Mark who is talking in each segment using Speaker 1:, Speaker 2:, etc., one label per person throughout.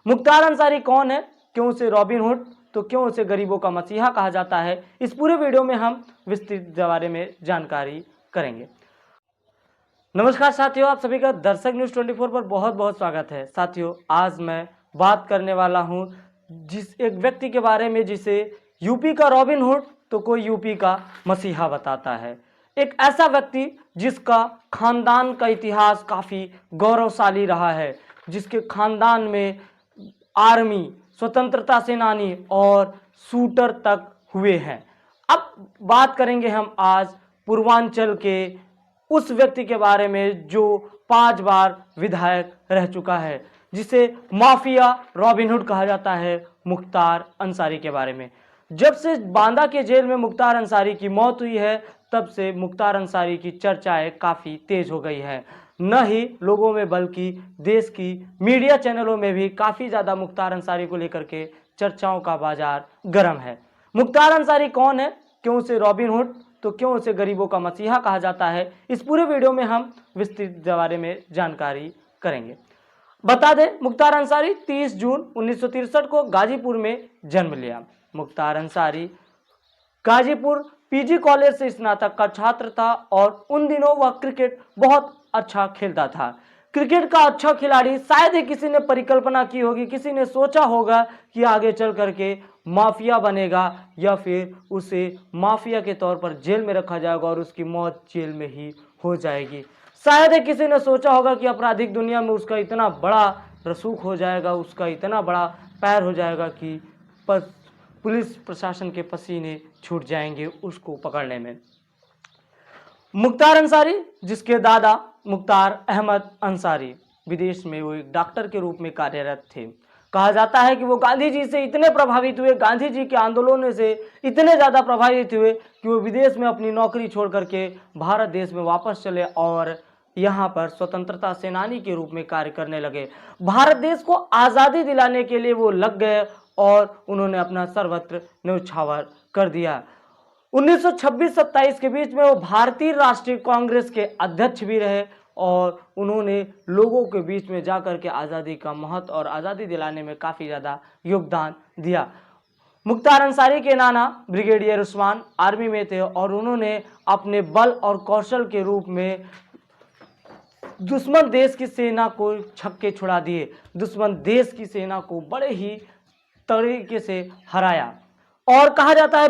Speaker 1: मुख्तार अंसारी कौन है, क्यों उसे रॉबिनहुड तो क्यों उसे गरीबों का मसीहा कहा जाता है, इस पूरे वीडियो में हम विस्तृत बारे में जानकारी करेंगे। नमस्कार साथियों, आप सभी का दर्शक न्यूज़ 24 पर बहुत बहुत स्वागत है। साथियों, आज मैं बात करने वाला हूं जिस एक व्यक्ति के बारे में जिसे यूपी का रॉबिनहुड तो कोई यूपी का मसीहा बताता है। एक ऐसा व्यक्ति जिसका खानदान का इतिहास काफ़ी गौरवशाली रहा है, जिसके खानदान में आर्मी, स्वतंत्रता सेनानी और शूटर तक हुए हैं। अब बात करेंगे हम आज पूर्वांचल के उस व्यक्ति के बारे में जो 5 बार विधायक रह चुका है, जिसे माफिया रॉबिनहुड कहा जाता है, मुख्तार अंसारी के बारे में। जब से बांदा के जेल में मुख्तार अंसारी की मौत हुई है, तब से मुख्तार अंसारी की चर्चाएं काफ़ी तेज हो गई है। न ही लोगों में बल्कि देश की मीडिया चैनलों में भी काफ़ी ज़्यादा मुख्तार अंसारी को लेकर के चर्चाओं का बाजार गर्म है। मुख्तार अंसारी कौन है, क्यों उसे रॉबिनहुड तो क्यों उसे गरीबों का मसीहा कहा जाता है, इस पूरे वीडियो में हम विस्तृत बारे में जानकारी करेंगे। बता दें, मुख्तार अंसारी 30 जून 1963 को गाजीपुर में जन्म लिया। मुख्तार अंसारी गाजीपुर पीजी कॉलेज से स्नातक का छात्र था और उन दिनों वह क्रिकेट बहुत अच्छा खेलता था। क्रिकेट का अच्छा खिलाड़ी शायद ही किसी ने परिकल्पना की होगी, किसी ने सोचा होगा कि आगे चल करके माफिया बनेगा या फिर उसे माफिया के तौर पर जेल में रखा जाएगा और उसकी मौत जेल में ही हो जाएगी। शायद ही किसी ने सोचा होगा कि आपराधिक दुनिया में उसका इतना बड़ा रसूख हो जाएगा, उसका इतना बड़ा पैर हो जाएगा कि पुलिस प्रशासन के पसीने छूट जाएंगे उसको पकड़ने में। मुख्तार अंसारी, जिसके दादा मुख्तार अहमद अंसारी विदेश में वो एक डॉक्टर के रूप में कार्यरत थे, कहा जाता है कि वो गांधी जी से इतने प्रभावित हुए, गांधी जी के आंदोलनों से इतने ज़्यादा प्रभावित हुए कि वो विदेश में अपनी नौकरी छोड़ करके भारत देश में वापस चले और यहाँ पर स्वतंत्रता सेनानी के रूप में कार्य करने लगे। भारत देश को आज़ादी दिलाने के लिए वो लग गए और उन्होंने अपना सर्वत्र न्यौछावर कर दिया। 1926-27 के बीच में वो भारतीय राष्ट्रीय कांग्रेस के अध्यक्ष भी रहे और उन्होंने लोगों के बीच में जाकर के आज़ादी का महत्व और आज़ादी दिलाने में काफ़ी ज़्यादा योगदान दिया। मुख्तार अंसारी के नाना ब्रिगेडियर उस्मान आर्मी में थे और उन्होंने अपने बल और कौशल के रूप में दुश्मन देश की सेना को छक्के छुड़ा दिए, दुश्मन देश की सेना को बड़े ही तरीके से हराया। और कहा जाता है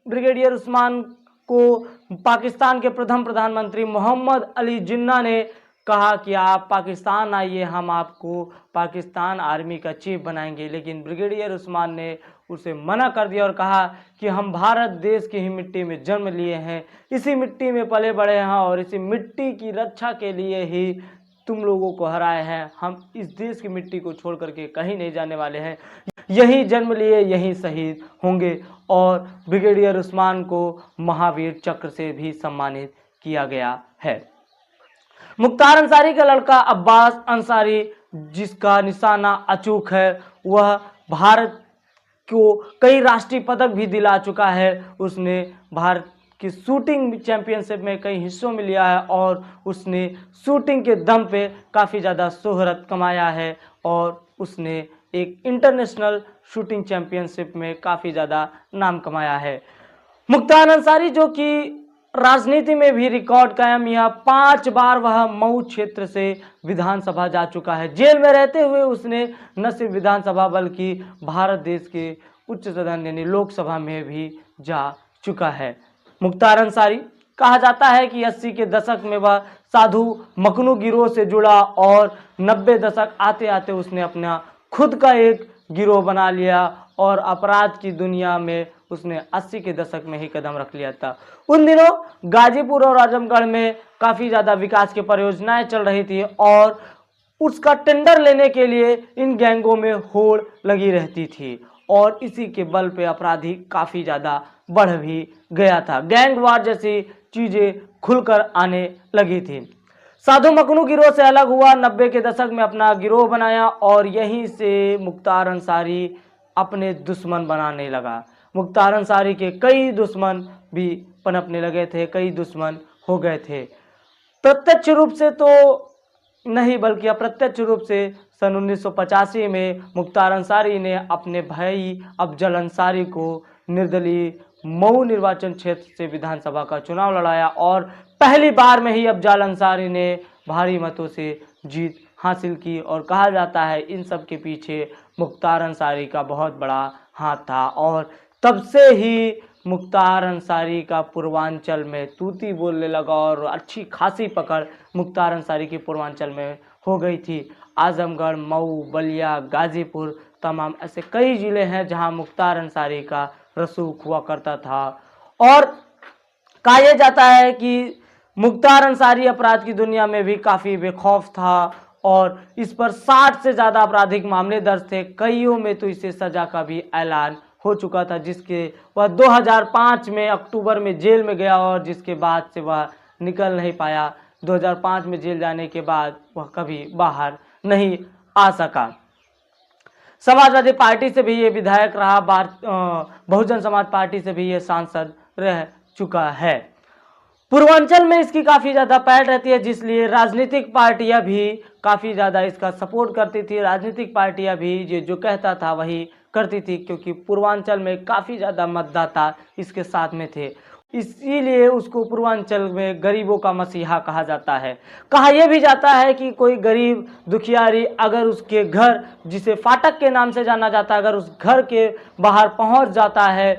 Speaker 1: ब्रिगेडियर उस्मान को पाकिस्तान के प्रथम प्रधानमंत्री मोहम्मद अली जिन्ना ने कहा कि आप पाकिस्तान आइए, हम आपको पाकिस्तान आर्मी का चीफ बनाएंगे, लेकिन ब्रिगेडियर उस्मान ने उसे मना कर दिया और कहा कि हम भारत देश की ही मिट्टी में जन्म लिए हैं, इसी मिट्टी में पले बड़े हैं और इसी मिट्टी की रक्षा के लिए ही तुम लोगों को हराए हैं। हम इस देश की मिट्टी को छोड़ करके कहीं नहीं जाने वाले हैं, यही जन्म लिए यही शहीद होंगे। और ब्रिगेडियर उस्मान को महावीर चक्र से भी सम्मानित किया गया है। मुख्तार अंसारी का लड़का अब्बास अंसारी, जिसका निशाना अचूक है, वह भारत को कई राष्ट्रीय पदक भी दिला चुका है। उसने भारत की शूटिंग चैंपियनशिप में कई हिस्सों में लिया है और उसने शूटिंग के दम पे काफ़ी ज़्यादा शोहरत कमाया है और उसने एक इंटरनेशनल शूटिंग चैंपियनशिप में काफ़ी ज़्यादा नाम कमाया है। मुख्तार अंसारी, जो कि राजनीति में भी रिकॉर्ड कायम किया, 5 बार वह मऊ क्षेत्र से विधानसभा जा चुका है। जेल में रहते हुए उसने न सिर्फ विधानसभा बल्कि भारत देश के उच्च सदन यानी लोकसभा में भी जा चुका है। मुख्तार अंसारी, कहा जाता है कि 80 के दशक में वह साधु मखनू गिरोह से जुड़ा और 90 दशक आते आते उसने अपना खुद का एक गिरोह बना लिया और अपराध की दुनिया में उसने 80 के दशक में ही कदम रख लिया था। उन दिनों गाजीपुर और आजमगढ़ में काफ़ी ज़्यादा विकास की परियोजनाएं चल रही थी और उसका टेंडर लेने के लिए इन गैंगों में होड़ लगी रहती थी और इसी के बल पे अपराधी काफ़ी ज़्यादा बढ़ भी गया था। गैंग वार जैसी चीज़ें खुलकर आने लगी थी। साधु मखनू गिरोह से अलग हुआ, 90 के दशक में अपना गिरोह बनाया और यहीं से मुख्तार अंसारी अपने दुश्मन बनाने लगा। मुख्तार अंसारी के कई दुश्मन भी पनपने लगे थे, कई दुश्मन हो गए थे। प्रत्यक्ष रूप से तो नहीं बल्कि अप्रत्यक्ष रूप से सन 1985 में मुख्तार अंसारी ने अपने भाई अफजल अंसारी को निर्दलीय मऊ निर्वाचन क्षेत्र से विधानसभा का चुनाव लड़ाया और पहली बार में ही अफजल अंसारी ने भारी मतों से जीत हासिल की। और कहा जाता है इन सब के पीछे मुख्तार अंसारी का बहुत बड़ा हाथ था और तब से ही मुख्तार अंसारी का पूर्वांचल में तूती बोलने लगा और अच्छी खासी पकड़ मुख्तार अंसारी की पूर्वांचल में हो गई थी। आजमगढ़, मऊ, बलिया, गाजीपुर तमाम ऐसे कई ज़िले हैं जहां मुख्तार अंसारी का रसूख हुआ करता था। और कहा यह जाता है कि मुख्तार अंसारी अपराध की दुनिया में भी काफ़ी बेखौफ था और इस पर 60 से ज़्यादा आपराधिक मामले दर्ज थे। कईयों में तो इसे सज़ा का भी ऐलान हो चुका था, जिसके वह 2005 में अक्टूबर में जेल में गया और जिसके बाद से वह निकल नहीं पाया। 2005 में जेल जाने के बाद वह कभी बाहर नहीं आ सका। समाजवादी पार्टी से भी ये विधायक रहा, बहुजन समाज पार्टी से भी ये सांसद रह चुका है। पूर्वांचल में इसकी काफ़ी ज़्यादा पैठ रहती है, जिसलिए राजनीतिक पार्टियां भी काफ़ी ज़्यादा इसका सपोर्ट करती थी। राजनीतिक पार्टियां भी ये जो कहता था वही करती थी, क्योंकि पूर्वांचल में काफ़ी ज़्यादा मतदाता इसके साथ में थे। इसीलिए उसको पूर्वांचल में गरीबों का मसीहा कहा जाता है। कहा यह भी जाता है कि कोई गरीब दुखियारी अगर उसके घर, जिसे फाटक के नाम से जाना जाता है, अगर उस घर के बाहर पहुंच जाता है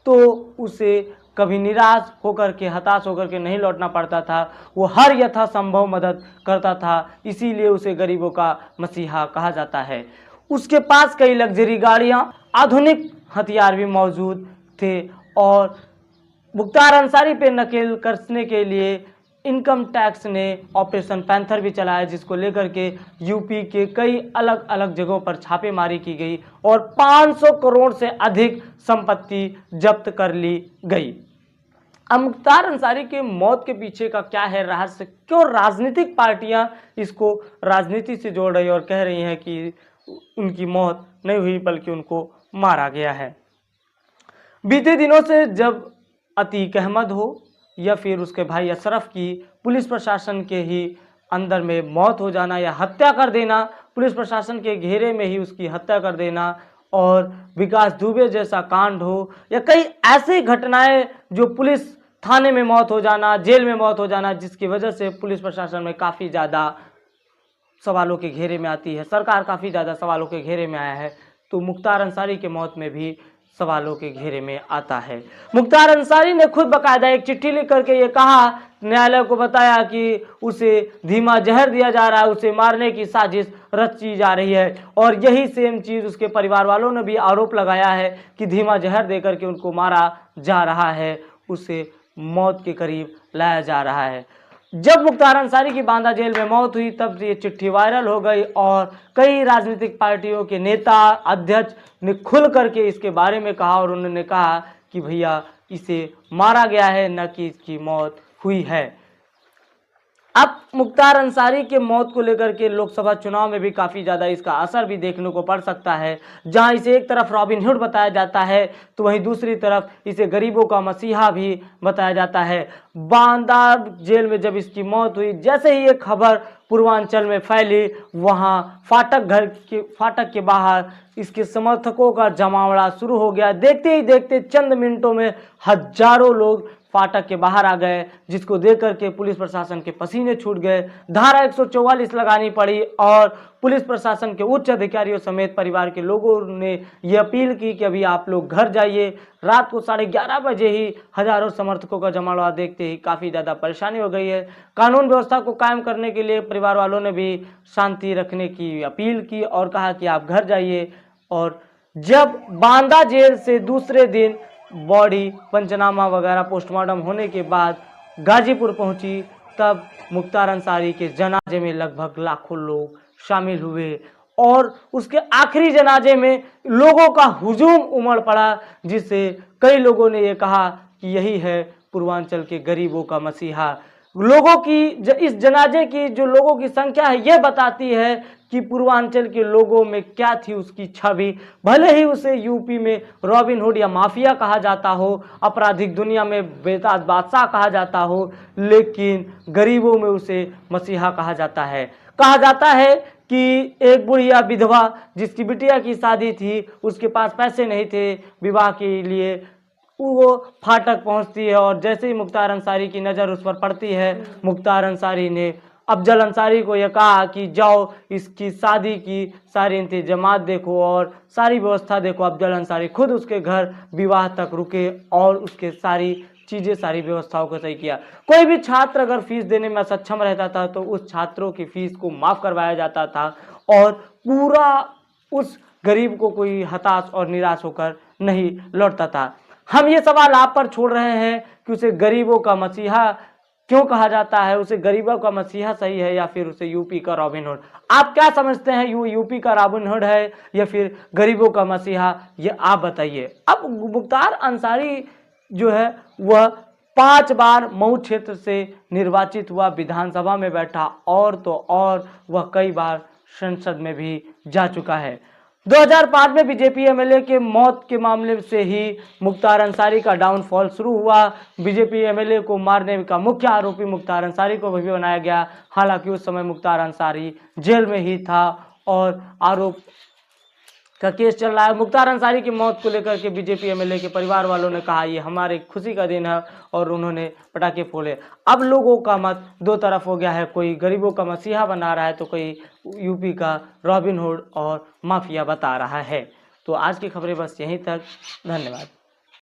Speaker 1: तो उसे कभी निराश होकर के, हताश होकर के नहीं लौटना पड़ता था। वो हर यथासंभव मदद करता था, इसीलिए उसे गरीबों का मसीहा कहा जाता है। उसके पास कई लग्जरी गाड़ियां, आधुनिक हथियार भी मौजूद थे और मुख्तार अंसारी पे नकेल कसने के लिए इनकम टैक्स ने ऑपरेशन पैंथर भी चलाया, जिसको लेकर के यूपी के कई अलग अलग जगहों पर छापेमारी की गई और 500 करोड़ से अधिक संपत्ति जब्त कर ली गई। अब मुख्तार अंसारी के मौत के पीछे का क्या है रहस्य, क्यों राजनीतिक पार्टियां इसको राजनीति से जोड़ रही और कह रही हैं कि उनकी मौत नहीं हुई बल्कि उनको मारा गया है। बीते दिनों से जब अतीक अहमद हो या फिर उसके भाई अशरफ की पुलिस प्रशासन के ही अंदर में मौत हो जाना या हत्या कर देना, पुलिस प्रशासन के घेरे में ही उसकी हत्या कर देना, और विकास दुबे जैसा कांड हो या कई ऐसी घटनाएं जो पुलिस थाने में मौत हो जाना, जेल में मौत हो जाना, जिसकी वजह से पुलिस प्रशासन में काफ़ी ज़्यादा सवालों के घेरे में आती है, सरकार काफ़ी ज़्यादा सवालों के घेरे में आया है, तो मुख्तार अंसारी के मौत में भी सवालों के घेरे में आता है। मुख्तार अंसारी ने खुद बकायदा एक चिट्ठी लिख करके ये कहा, न्यायालय को बताया कि उसे धीमा जहर दिया जा रहा है, उसे मारने की साजिश रची जा रही है। और यही सेम चीज़ उसके परिवार वालों ने भी आरोप लगाया है कि धीमा जहर दे करके उनको मारा जा रहा है, उसे मौत के करीब लाया जा रहा है। जब मुख्तार अंसारी की बांदा जेल में मौत हुई तब ये चिट्ठी वायरल हो गई और कई राजनीतिक पार्टियों के नेता, अध्यक्ष ने खुल करके इसके बारे में कहा और उन्होंने कहा कि भैया इसे मारा गया है, न कि इसकी मौत हुई है। अब मुख्तार अंसारी के मौत को लेकर के लोकसभा चुनाव में भी काफ़ी ज़्यादा इसका असर भी देखने को पड़ सकता है। जहां इसे एक तरफ रॉबिनहुड बताया जाता है तो वहीं दूसरी तरफ इसे गरीबों का मसीहा भी बताया जाता है। बांदा जेल में जब इसकी मौत हुई, जैसे ही ये खबर पूर्वांचल में फैली, वहां फाटक के बाहर इसके समर्थकों का जमावड़ा शुरू हो गया। देखते ही देखते चंद मिनटों में हजारों लोग फाटक के बाहर आ गए, जिसको देख करके पुलिस प्रशासन के पसीने छूट गए। धारा 144 लगानी पड़ी और पुलिस प्रशासन के उच्च अधिकारियों समेत परिवार के लोगों ने ये अपील की कि अभी आप लोग घर जाइए। रात को 11:30 बजे ही हजारों समर्थकों का जमावड़ा देखते ही काफ़ी ज़्यादा परेशानी हो गई है। कानून व्यवस्था को कायम करने के लिए परिवार वालों ने भी शांति रखने की अपील की और कहा कि आप घर जाइए। और जब बांदा जेल से दूसरे दिन बॉडी पंचनामा वगैरह पोस्टमार्टम होने के बाद गाजीपुर पहुंची, तब मुख्तार अंसारी के जनाजे में लगभग लाखों लोग शामिल हुए और उसके आखिरी जनाजे में लोगों का हुजूम उमड़ पड़ा, जिससे कई लोगों ने ये कहा कि यही है पूर्वांचल के गरीबों का मसीहा। लोगों की इस जनाजे की जो लोगों की संख्या है ये बताती है कि पूर्वांचल के लोगों में क्या थी उसकी छवि। भले ही उसे यूपी में रॉबिनहुड या माफिया कहा जाता हो, आपराधिक दुनिया में बेताज बादशाह कहा जाता हो, लेकिन गरीबों में उसे मसीहा कहा जाता है। कहा जाता है कि एक बुढ़िया विधवा जिसकी बिटिया की शादी थी, उसके पास पैसे नहीं थे विवाह के लिए, वो फाटक पहुंचती है और जैसे ही मुख्तार अंसारी की नज़र उस पर पड़ती है, मुख्तार अंसारी ने अफजल अंसारी को यह कहा कि जाओ इसकी शादी की सारी इंतजामात देखो और सारी व्यवस्था देखो। अफजल अंसारी खुद उसके घर विवाह तक रुके और उसके सारी चीज़ें, सारी व्यवस्थाओं को सही किया। कोई भी छात्र अगर फीस देने में सक्षम रहता था तो उस छात्रों की फीस को माफ़ करवाया जाता था और पूरा उस गरीब को कोई हताश और निराश होकर नहीं लौटता था। हम ये सवाल आप पर छोड़ रहे हैं कि उसे गरीबों का मसीहा क्यों कहा जाता है, उसे गरीबों का मसीहा सही है या फिर उसे यूपी का रॉबिन हुड? आप क्या समझते हैं, यूपी का रॉबिन हुड है या फिर गरीबों का मसीहा, ये आप बताइए। अब मुख्तार अंसारी जो है वह 5 बार मऊ क्षेत्र से निर्वाचित हुआ, विधानसभा में बैठा और तो और वह कई बार संसद में भी जा चुका है। 2005 में बीजेपी एमएलए के मौत के मामले से ही मुख्तार अंसारी का डाउनफॉल शुरू हुआ। बीजेपी एमएलए को मारने का मुख्य आरोपी मुख्तार अंसारी को भी बनाया गया। हालांकि उस समय मुख्तार अंसारी जेल में ही था और आरोप का केस चल रहा है। मुख्तार अंसारी की मौत को लेकर के बीजेपी एमएलए के परिवार वालों ने कहा ये हमारे खुशी का दिन है और उन्होंने पटाखे फोड़े। अब लोगों का मत दो तरफ हो गया है, कोई गरीबों का मसीहा बना रहा है तो कोई यूपी का रॉबिन हुड और माफिया बता रहा है। तो आज की खबरें बस यहीं तक, धन्यवाद।